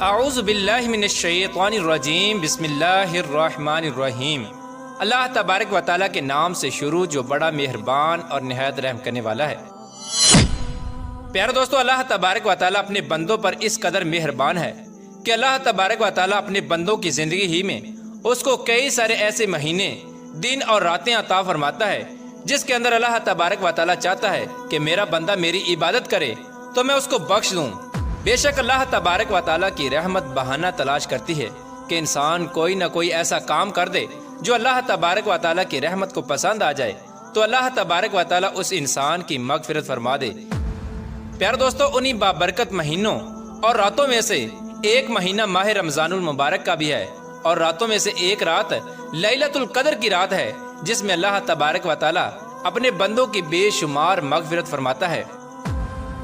اعوذ باللہ من الشیطان الرجیم بسم اللہ الرحمن الرحیم۔ اللہ تبارک و تعالیٰ کے نام سے شروع جو بڑا مہربان اور نہایت رحم کرنے والا ہے۔ پیارے دوستو، اللہ تبارک و تعالیٰ اپنے بندوں پر اس قدر مہربان ہے کہ اللہ تبارک و تعالیٰ اپنے بندوں کی زندگی ہی میں اس کو کئی سارے ایسے مہینے، دن اور راتیں عطا فرماتا ہے جس کے اندر اللہ تبارک و تعالیٰ چاہتا ہے کہ میرا بندہ میری عبادت کرے تو میں اس کو بخش دوں۔ بے شک اللہ تبارک و تعالیٰ کی رحمت بہانہ تلاش کرتی ہے کہ انسان کوئی نہ کوئی ایسا کام کر دے جو اللہ تبارک و تعالیٰ کی رحمت کو پسند آ جائے تو اللہ تبارک و تعالیٰ اس انسان کی مغفرت فرما دے۔ پیارے دوستو، انہی بابرکت مہینوں اور راتوں میں سے ایک مہینہ ماہ رمضان المبارک کا بھی ہے، اور راتوں میں سے ایک رات لیلۃ القدر کی رات ہے جس میں اللہ تبارک و تعالیٰ اپنے بندوں کی بے شمار مغفرت فرماتا ہے۔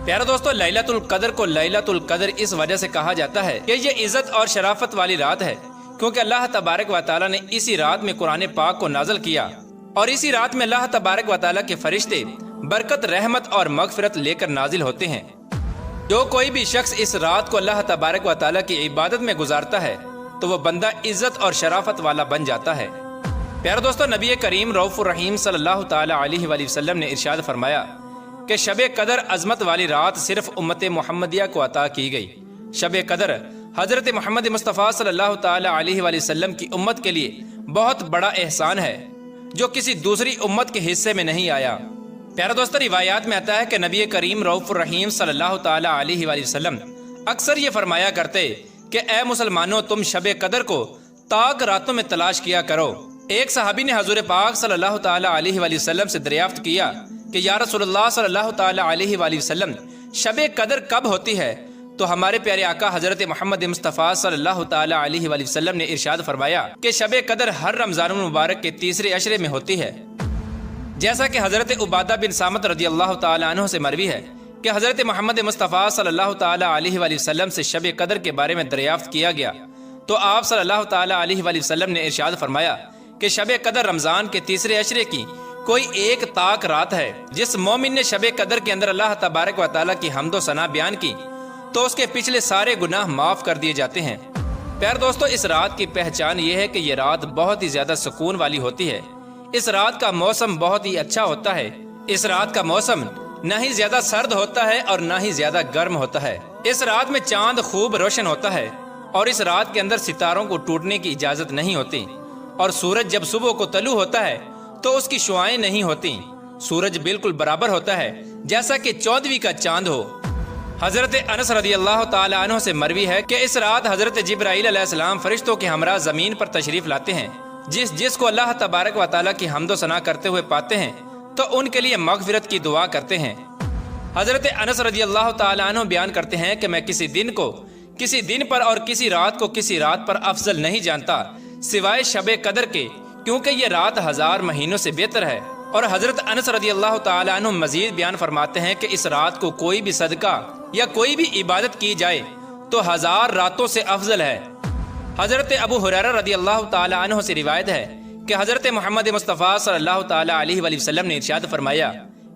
پیارے دوستو، لیلۃ القدر کو لیلۃ القدر اس وجہ سے کہا جاتا ہے کہ یہ عزت اور شرافت والی رات ہے، کیونکہ اللہ تبارک و تعالیٰ نے اسی رات میں قرآن پاک کو نازل کیا، اور اسی رات میں اللہ تبارک و تعالیٰ کے فرشتے برکت، رحمت اور مغفرت لے کر نازل ہوتے ہیں۔ جو کوئی بھی شخص اس رات کو اللہ تبارک و تعالیٰ کی عبادت میں گزارتا ہے تو وہ بندہ عزت اور شرافت والا بن جاتا ہے۔ پیارے دوستو، نبی کریم رؤوف الرحیم صلی اللہ تعالی علیہ وآلہ وسلم نے ارشاد فرمایا کہ شب قدر عظمت والی رات صرف امت محمدیہ کو عطا کی گئی۔ شب قدر حضرت محمد مصطفیٰ صلی اللہ تعالی علیہ وآلہ وسلم کی امت کے لیے بہت بڑا احسان ہے جو کسی دوسری امت کے حصے میں نہیں آیا۔ پیارے دوستو، روایات میں آتا ہے کہ نبی کریم رؤوف الرحیم صلی اللہ تعالی علیہ وآلہ وسلم اکثر یہ فرمایا کرتے کہ اے مسلمانوں، تم شب قدر کو تاک راتوں میں تلاش کیا کرو۔ ایک صحابی نے حضور پاک صلی اللہ تعالی علیہ وآلہ وسلم سے دریافت کیا کہ یا رسول اللہ صلی اللہ تعالی علیہ وآلہ وسلم، شب قدر کب ہوتی ہے؟ تو ہمارے پیارے آقا حضرت محمد مصطفیٰ صلی اللہ تعالی علیہ وآلہ وسلم نے ارشاد فرمایا کہ شب قدر ہر رمضان المبارک کے تیسرے عشرے میں ہوتی ہے۔ جیسا کہ حضرت عبادہ بن صامت رضی اللہ تعالی عنہ سے مروی ہے کہ حضرت محمد مصطفیٰ صلی اللہ تعالی علیہ وآلہ وسلم سے شب قدر کے بارے میں دریافت کیا گیا تو آپ صلی اللہ تعالی علیہ وآلہ وسلم نے ارشاد فرمایا کہ شب قدر رمضان کے تیسرے عشرے کی کوئی ایک تاک رات ہے۔ جس مومن نے شب قدر کے اندر اللہ تبارک و تعالیٰ کی حمد و ثنا بیان کی تو اس کے پچھلے سارے گناہ معاف کر دیے جاتے ہیں۔ پیارے دوستو، اس رات کی پہچان یہ ہے کہ یہ رات بہت ہی زیادہ سکون والی ہوتی ہے۔ اس رات کا موسم بہت ہی اچھا ہوتا ہے۔ اس رات کا موسم نہ ہی زیادہ سرد ہوتا ہے اور نہ ہی زیادہ گرم ہوتا ہے۔ اس رات میں چاند خوب روشن ہوتا ہے، اور اس رات کے اندر ستاروں کو ٹوٹنے کی اجازت نہیں ہوتی، اور سورج جب صبح کو طلوع ہوتا ہے تو اس کی شعاعیں نہیں ہوتی۔ سورج بالکل برابر ہوتا ہے جیسا کہ 14ویں کا چاند ہو۔ حضرت انس رضی اللہ تعالی عنہ سے مروی ہے کہ اس رات حضرت جبرائیل علیہ السلام فرشتوں کے ہمراہ زمین پر تشریف لاتے ہیں۔ جس کو اللہ تبارک و تعالیٰ کی حمد و ثنا کرتے ہوئے پاتے ہیں تو ان کے لیے مغفرت کی دعا کرتے ہیں۔ حضرت انس رضی اللہ تعالی عنہ بیان کرتے ہیں کہ میں کسی دن پر اور کسی رات کو کسی رات پر افضل نہیں جانتا سوائے شب قدر کے، کیونکہ یہ رات 1000 مہینوں سے بہتر ہے۔ اور حضرت انس رضی اللہ تعالی عنہ مزید بیان فرماتے ہیں کہ اس رات کو کوئی بھی صدقہ یا کوئی بھی عبادت کی جائے تو 1000 راتوں سے افضل ہے۔ حضرت ابو ہریرہ رضی اللہ تعالی عنہ سے روایت ہے کہ حضرت محمد مصطفیٰ صلی اللہ تعالی علیہ وآلہ وسلم نے ارشاد فرمایا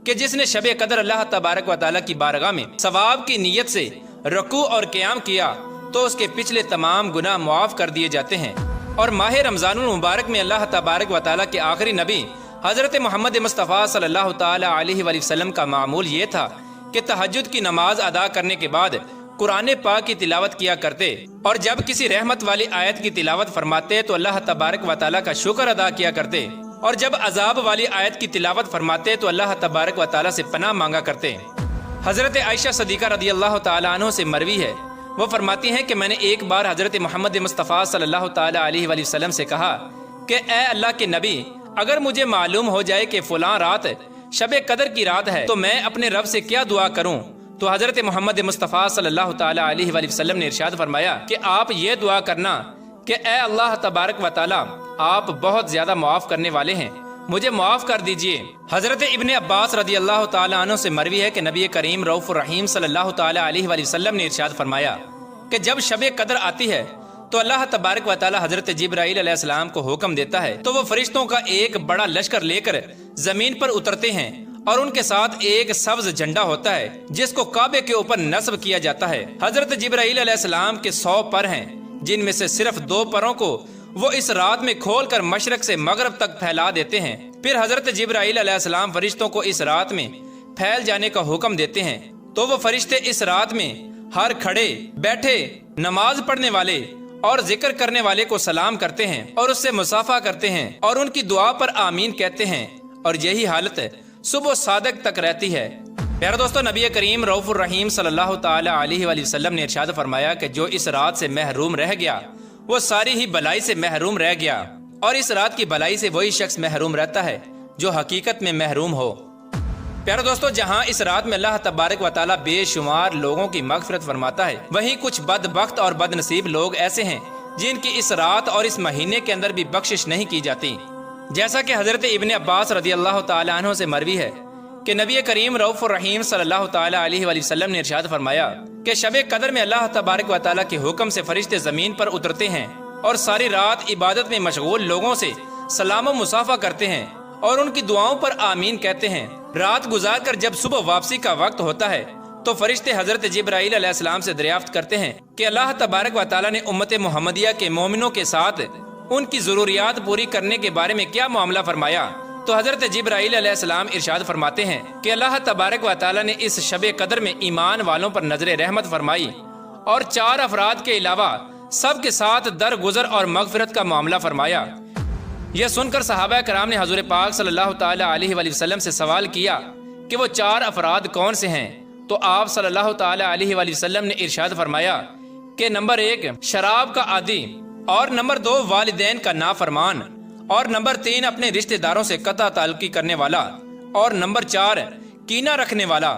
کہ جس نے شب قدر اللہ تبارک و تعالیٰ کی بارگاہ میں ثواب کی نیت سے رکوع اور قیام کیا تو اس کے پچھلے تمام گناہ معاف کر دیے جاتے ہیں۔ اور ماہ رمضان المبارک میں اللہ تبارک و تعالیٰ کے آخری نبی حضرت محمد مصطفیٰ صلی اللہ تعالی علیہ وآلہ وسلم کا معمول یہ تھا کہ تہجد کی نماز ادا کرنے کے بعد قرآن پاک کی تلاوت کیا کرتے، اور جب کسی رحمت والی آیت کی تلاوت فرماتے تو اللہ تبارک و تعالیٰ کا شکر ادا کیا کرتے، اور جب عذاب والی آیت کی تلاوت فرماتے تو اللہ تبارک و تعالیٰ سے پناہ مانگا کرتے۔ حضرت عائشہ صدیقہ رضی اللہ تعالی عنہ سے مروی ہے، وہ فرماتی ہیں کہ میں نے ایک بار حضرت محمد مصطفیٰ صلی اللہ تعالی علیہ وآلہ وسلم سے کہا کہ اے اللہ کے نبی، اگر مجھے معلوم ہو جائے کہ فلاں رات شب قدر کی رات ہے تو میں اپنے رب سے کیا دعا کروں؟ تو حضرت محمد مصطفیٰ صلی اللہ تعالی علیہ وآلہ وسلم نے ارشاد فرمایا کہ آپ یہ دعا کرنا کہ اے اللہ تبارک و تعالی، آپ بہت زیادہ معاف کرنے والے ہیں، مجھے معاف کر دیجئے۔ حضرت ابن عباس رضی اللہ تعالی عنہ سے مروی ہے کہ نبی کریم رؤوف الرحیم صلی اللہ تعالی علیہ وآلہ وسلم نے ارشاد فرمایا کہ جب شب قدر آتی ہے تو اللہ تبارک و تعالی حضرت جبرائیل علیہ السلام کو حکم دیتا ہے تو وہ فرشتوں کا ایک بڑا لشکر لے کر زمین پر اترتے ہیں اور ان کے ساتھ ایک سبز جھنڈا ہوتا ہے جس کو کعبے کے اوپر نصب کیا جاتا ہے۔ حضرت جبرائیل علیہ السلام کے 100 پر ہیں، جن میں سے صرف 2 پروں کو وہ اس رات میں کھول کر مشرق سے مغرب تک پھیلا دیتے ہیں۔ پھر حضرت جبرائیل علیہ السلام فرشتوں کو اس رات میں پھیل جانے کا حکم دیتے ہیں، تو وہ فرشتے اس رات میں ہر کھڑے بیٹھے، نماز پڑھنے والے اور ذکر کرنے والے کو سلام کرتے ہیں اور اس سے مصافحہ کرتے ہیں اور ان کی دعا پر آمین کہتے ہیں، اور یہی حالت صبح صادق تک رہتی ہے۔ پیارے دوستو، نبی کریم رؤوف الرحیم صلی اللہ تعالی علیہ وآلہ وسلم نے ارشاد فرمایا کہ جو اس رات سے محروم رہ گیا وہ ساری ہی بلائی سے محروم رہ گیا، اور اس رات کی بلائی سے وہی شخص محروم رہتا ہے جو حقیقت میں محروم ہو۔ پیارے دوستو، جہاں اس رات میں اللہ تبارک و تعالیٰ بے شمار لوگوں کی مغفرت فرماتا ہے، وہیں کچھ بدبخت اور بد نصیب لوگ ایسے ہیں جن کی اس رات اور اس مہینے کے اندر بھی بخشش نہیں کی جاتی۔ جیسا کہ حضرت ابن عباس رضی اللہ تعالی عنہ سے مروی ہے کہ نبی کریم رؤوف الرحیم صلی اللہ تعالی علیہ وآلہ وسلم نے ارشاد فرمایا کہ شب قدر میں اللہ تبارک و تعالیٰ کے حکم سے فرشتے زمین پر اترتے ہیں اور ساری رات عبادت میں مشغول لوگوں سے سلام و مصافحہ کرتے ہیں اور ان کی دعاؤں پر آمین کہتے ہیں۔ رات گزار کر جب صبح واپسی کا وقت ہوتا ہے تو فرشتے حضرت جبرائیل علیہ السلام سے دریافت کرتے ہیں کہ اللہ تبارک و تعالیٰ نے امت محمدیہ کے مومنوں کے ساتھ ان کی ضروریات پوری کرنے کے بارے میں کیا معاملہ فرمایا؟ تو حضرت جبرائیل علیہ السلام ارشاد فرماتے ہیں کہ اللہ تبارک و تعالیٰ نے اس شب قدر میں ایمان والوں پر نظر رحمت فرمائی اور 4 افراد کے علاوہ سب کے ساتھ درگزر اور مغفرت کا معاملہ فرمایا۔ یہ سن کر صحابہ کرام نے حضور پاک صلی اللہ تعالی علیہ وآلہ وسلم سے سوال کیا کہ وہ 4 افراد کون سے ہیں؟ تو آپ صلی اللہ تعالی علیہ وآلہ وسلم نے ارشاد فرمایا کہ نمبر 1 شراب کا عادی، اور نمبر 2 والدین کا نافرمان، اور نمبر 3 اپنے رشتہ داروں سے قطع تعلقی کرنے والا، اور نمبر 4 کینہ رکھنے والا۔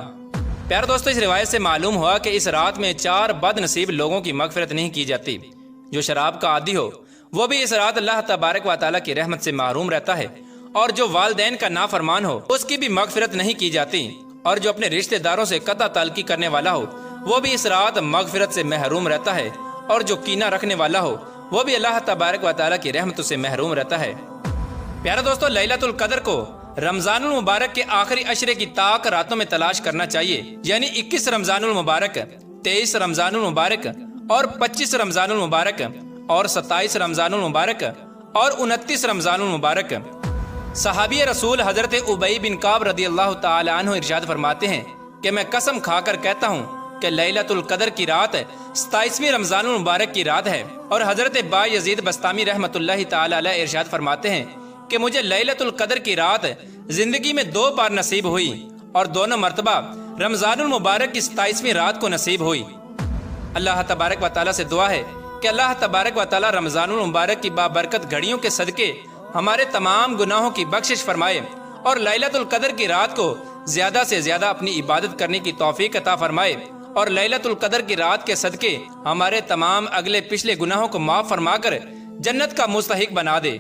پیارے دوستو، اس روایت سے معلوم ہوا کہ اس رات میں 4 بد نصیب لوگوں کی مغفرت نہیں کی جاتی۔ جو شراب کا عادی ہو وہ بھی اس رات اللہ تبارک و تعالیٰ کی رحمت سے محروم رہتا ہے، اور جو والدین کا نافرمان ہو اس کی بھی مغفرت نہیں کی جاتی، اور جو اپنے رشتہ داروں سے قطع تعلقی کرنے والا ہو وہ بھی اس رات مغفرت سے محروم رہتا ہے، اور جو کینہ رکھنے والا ہو وہ بھی اللہ تبارک و تعالیٰ کی رحمت سے محروم رہتا ہے۔ پیارے دوستو، لیلۃ القدر کو رمضان المبارک کے آخری عشرے کی طاق راتوں میں تلاش کرنا چاہیے، یعنی 21 رمضان المبارک، 23 رمضان المبارک اور 25 رمضان المبارک اور 27 رمضان المبارک اور 29 رمضان المبارک۔ صحابی رسول حضرت ابی بن کعب رضی اللہ تعالی عنہ ارشاد فرماتے ہیں کہ میں قسم کھا کر کہتا ہوں کہ لیلۃ القدر کی رات 27ویں رمضان المبارک کی رات ہے، اور حضرت با یزید بستامی رحمۃ اللہ تعالی علیہ ارشاد فرماتے ہیں کہ مجھے لیلۃ القدر کی رات زندگی میں 2 بار نصیب ہوئی، اور دونوں مرتبہ رمضان المبارک کی 27ویں رات کو نصیب ہوئی۔ اللہ تبارک و تعالیٰ سے دعا ہے کہ اللہ تبارک و تعالیٰ رمضان المبارک کی بابرکت گھڑیوں کے صدقے ہمارے تمام گناہوں کی بخشش فرمائے، اور لیلۃ القدر کی رات کو زیادہ سے زیادہ اپنی عبادت کرنے کی توفیق عطا فرمائے، اور لیلۃ القدر کی رات کے صدقے ہمارے تمام اگلے پچھلے گناہوں کو معاف فرما کر جنت کا مستحق بنا دے۔